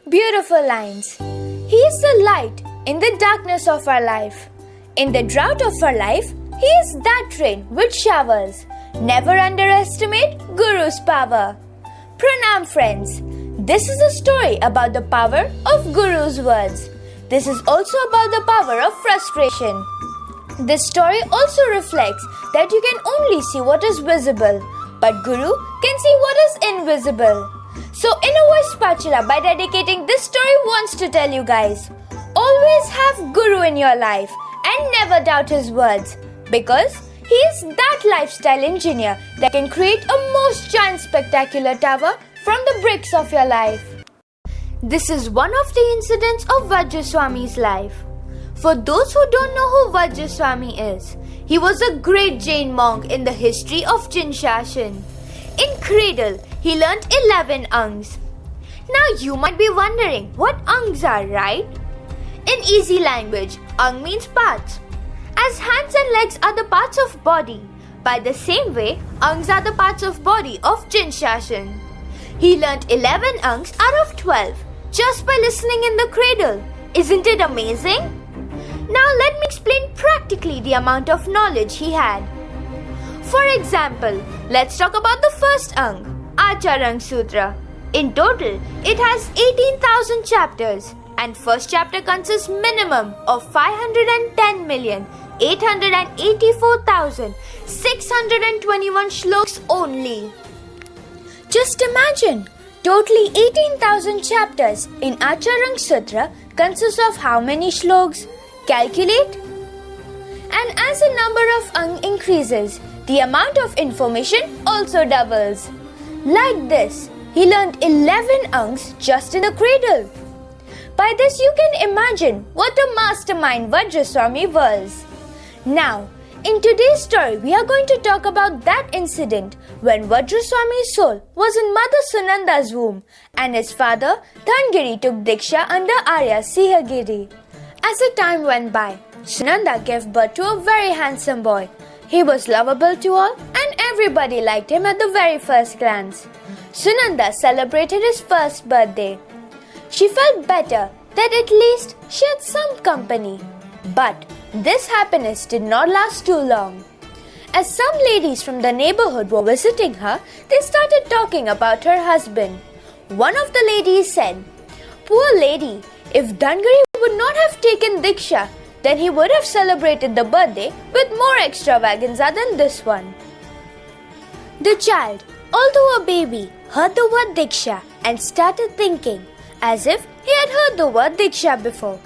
Beautiful lines. He is the light in the darkness of our life. In the drought of our life, He is that rain which showers. Never underestimate Guru's power. Pranam friends. This is a story about the power of Guru's words. This is also about the power of frustration. This story also reflects that you can only see what is visible, but Guru can see what is invisible. So Innervoicepaathshala, by dedicating this story, wants to tell you guys, always have Guru in your life and never doubt his words, because he is that lifestyle engineer that can create a most giant spectacular tower from the bricks of your life. This is one of the incidents of Vajra Swami's life. For those who don't know who Vajra Swami is, he was a great Jain monk in the history of Jain Shashan. In cradle, he learnt 11 angs. Now you might be wondering what angs are, right? In easy language, ang means parts. As hands and legs are the parts of body, by the same way, angs are the parts of body of Jain Shashan. He learnt 11 angs out of 12 just by listening in the cradle. Isn't it amazing? Now let me explain practically the amount of knowledge he had. For example, let's talk about the first ang, Acharya Sutra. In total, it has 18,000 chapters, and first chapter consists minimum of 510,884,621 shlokas only. Just imagine, totally 18,000 chapters in Acharya Sutra consists of how many shlokas? Calculate. And as the number of ang increases, the amount of information also doubles. Like this, he learned 11 angs just in the cradle. By this you can imagine what a mastermind Vajra Swami was. Now, in today's story, we are going to talk about that incident when Vajra Swami's soul was in Mother Sunanda's womb and his father Thangiri took Diksha under Arya Sihagiri. As the time went by, Sunanda gave birth to a very handsome boy. He was lovable to all and everybody liked him at the very first glance. Sunanda celebrated his first birthday. She felt better that at least she had some company. But this happiness did not last too long. As some ladies from the neighborhood were visiting her, they started talking about her husband. One of the ladies said, "Poor lady, if Thangiri would not have taken Diksha, then he would have celebrated the birthday with more extravaganza than this one." The child, although a baby, heard the word Diksha and started thinking as if he had heard the word Diksha before.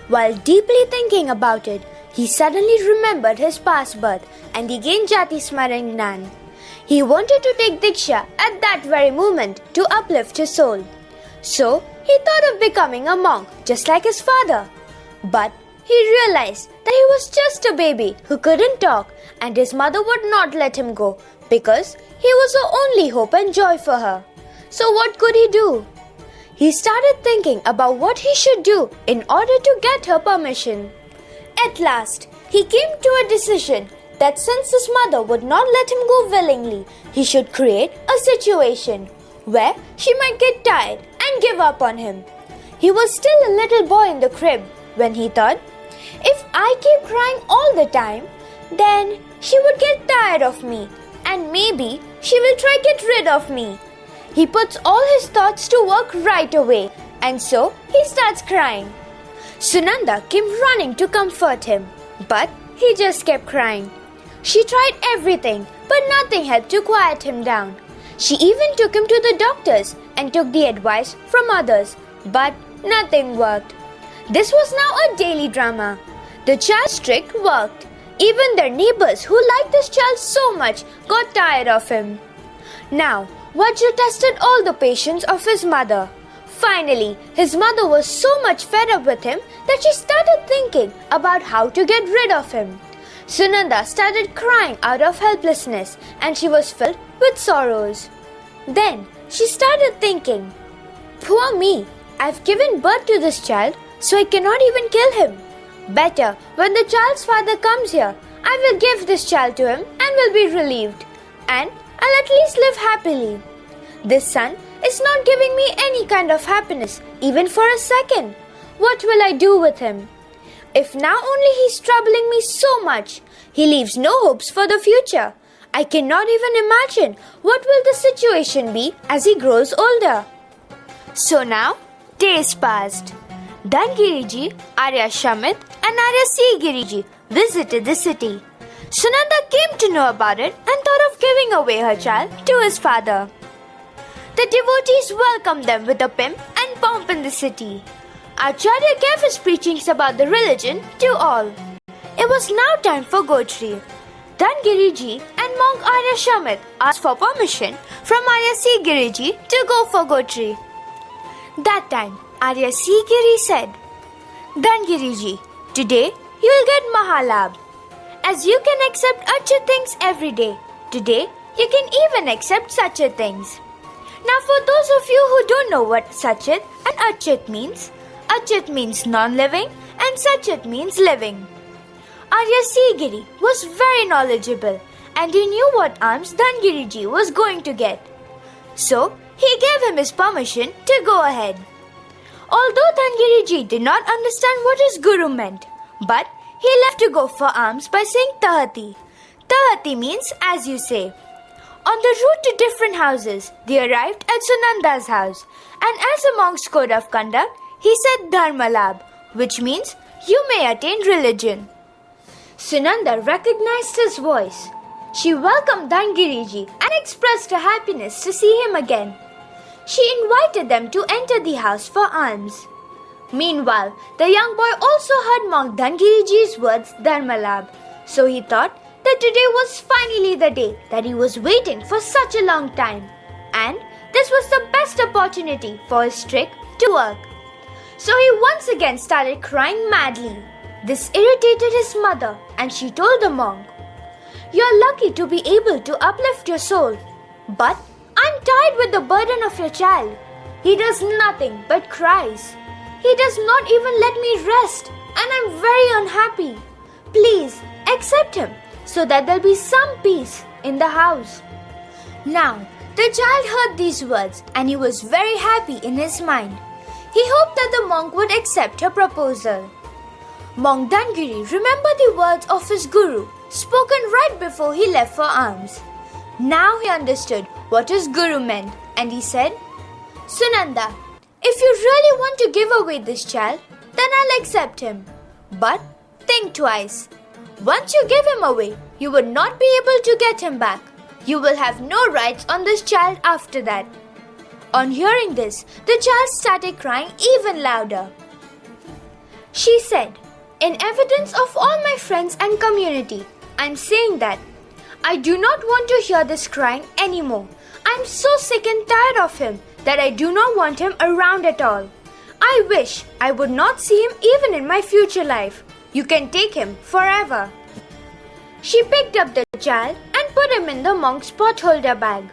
While deeply thinking about it, he suddenly remembered his past birth and he gained Jati Smaran Gnan. He wanted to take Diksha at that very moment to uplift his soul. So, he thought of becoming a monk just like his father. But he realized that he was just a baby who couldn't talk and his mother would not let him go because he was her only hope and joy for her. So what could he do? He started thinking about what he should do in order to get her permission. At last, he came to a decision that since his mother would not let him go willingly, he should create a situation where she might get tired and give up on him. He was still a little boy in the crib when he thought, if I keep crying all the time, then she would get tired of me and maybe she will try to get rid of me. He puts all his thoughts to work right away and so he starts crying. Sunanda came running to comfort him, but he just kept crying. She tried everything, but nothing helped to quiet him down. She even took him to the doctors and took the advice from others, but nothing worked. This was now a daily drama. The child's trick worked. Even their neighbors who liked this child so much got tired of him. Now, Vajra tested all the patience of his mother. Finally, his mother was so much fed up with him that she started thinking about how to get rid of him. Sunanda started crying out of helplessness and she was filled with sorrows. Then she started thinking, "Poor me, I've given birth to this child, so I cannot even kill him. Better, when the child's father comes here, I will give this child to him and will be relieved. And I'll at least live happily. This son is not giving me any kind of happiness, even for a second. What will I do with him? If now only he's troubling me so much, he leaves no hopes for the future. I cannot even imagine what will the situation be as he grows older. So now, days passed. Dhangiriji, Arya Shamit and Arya Sigiriji visited the city. Sunanda came to know about it and thought of giving away her child to his father. The devotees welcomed them with a pimp and pomp in the city. Acharya gave his preachings about the religion to all. It was now time for Gotri. Dhangiriji and monk Arya Shamit asked for permission from Arya Sigiriji to go for Gotri. That time, Arya Sigiri said, Dhangiriji, today you will get Mahalabh. As you can accept Acharya things every day, today you can even accept Saachee things. Now for those of you who don't know what Saachee and Acharya means non-living and Saachee means living. Arya Sigiri was very knowledgeable and he knew what alms Dhangiriji was going to get. So he gave him his permission to go ahead. Although Dhangiriji did not understand what his guru meant, but he left to go for alms by saying Tahati. Tahati means as you say. On the route to different houses, they arrived at Sunanda's house, and as a monk's code of conduct, he said Dharmalabh, which means you may attain religion. Sunanda recognized his voice. She welcomed Dhangiriji and expressed her happiness to see him again. She invited them to enter the house for alms. Meanwhile, the young boy also heard monk Dhangiriji's words Dharmalabh, so he thought that today was finally the day that he was waiting for such a long time, and this was the best opportunity for his trick to work. So he once again started crying madly. This irritated his mother and she told the monk, "You're lucky to be able to uplift your soul, but I'm tired with the burden of your child. He does nothing but cries. He does not even let me rest and I'm very unhappy. Please accept him so that there'll be some peace in the house." Now, the child heard these words and he was very happy in his mind. He hoped that the monk would accept her proposal. Monk Dhangiri remembered the words of his guru, spoken right before he left for alms. Now he understood what his guru meant and he said, "Sunanda, if you really want to give away this child, then I'll accept him. But think twice. Once you give him away, you would not be able to get him back. You will have no rights on this child after that." On hearing this, the child started crying even louder. She said, "In evidence of all my friends and community, I'm saying that I do not want to hear this crying anymore. I'm so sick and tired of him that I do not want him around at all. I wish I would not see him even in my future life. You can take him forever." She picked up the child and put him in the monk's potholder bag.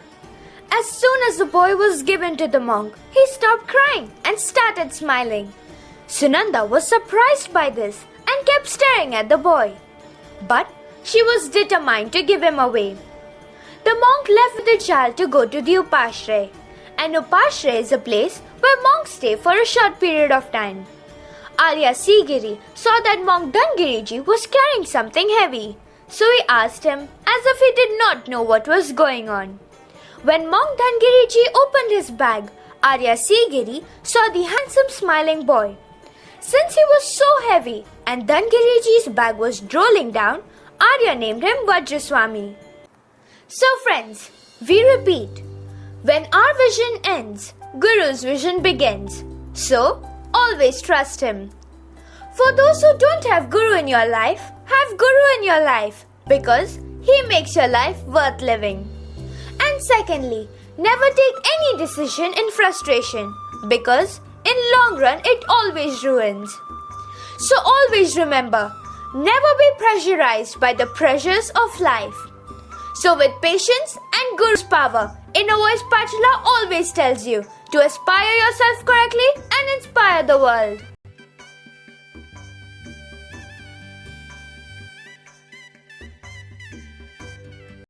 As soon as the boy was given to the monk, he stopped crying and started smiling. Sunanda was surprised by this and kept staring at the boy. But she was determined to give him away. The monk left with the child to go to the Upashraya. An Upashraya is a place where monks stay for a short period of time. Arya Sigiri saw that monk Dhangiriji was carrying something heavy, so he asked him as if he did not know what was going on. When monk Dhangiriji opened his bag, Arya Sigiri saw the handsome smiling boy. Since he was so heavy and Dhangiriji's bag was rolling down, Arya named him Vajra Swami. So friends, we repeat, when our vision ends, Guru's vision begins. So, always trust him. For those who don't have Guru in your life, have Guru in your life because he makes your life worth living. And secondly, never take any decision in frustration because in long run it always ruins. So always remember, never be pressurized by the pressures of life. So with patience and Guru's power, Innervoicepaathshala always tells you to aspire yourself correctly and inspire the world.